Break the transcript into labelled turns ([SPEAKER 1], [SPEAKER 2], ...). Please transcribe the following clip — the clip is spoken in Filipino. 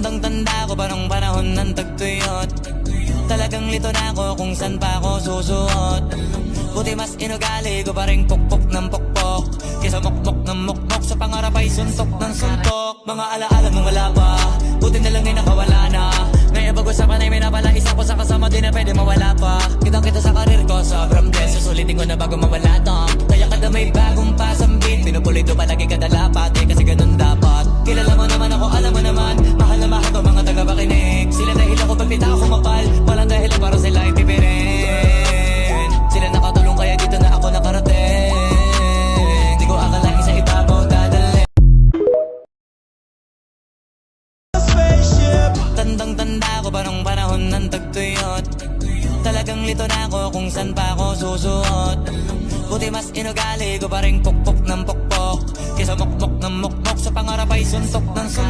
[SPEAKER 1] Tandang-tanda ko pa nung panahon ng tagtuyot. Talagang lito na ako kung san pa ako susuot. Buti mas inugali ko pa rin pukpok ng pukpok kesa mukmok ng mukmok, sa pangarap ay suntok ng suntok. Mga alaala nung wala pa, buti na lang ay nakawala na. May bago sa panay, may napala isa ko sa kasama, di na pwede mawala pa. Kitang kita sa karir ko, sobrang blessed. Susulitin ko na bago mawala to. Kaya kada may bagong pasambit, pinupulit ko palagi kada lapat, kasi ganun dapat. Kilala mo naman ako, alam mo naman, mahal na mahal ko mga taga-pakinig. Sila dahil ako pag pita ako mapal, walang dahil para sila ay pipirin. Sila nakatulong kaya dito na ako nakarating. Di ko akalain sa ibabaw dadali. Tandang-tanda ko pa nung panahon ng tagtuyot. Talagang lito na ako kung san pa ako susuot. Buti mas inugali ko pa rin pukpok ng pukpok kesa mukmok ng mukmok, sa pangarap ay suntok ng suntok.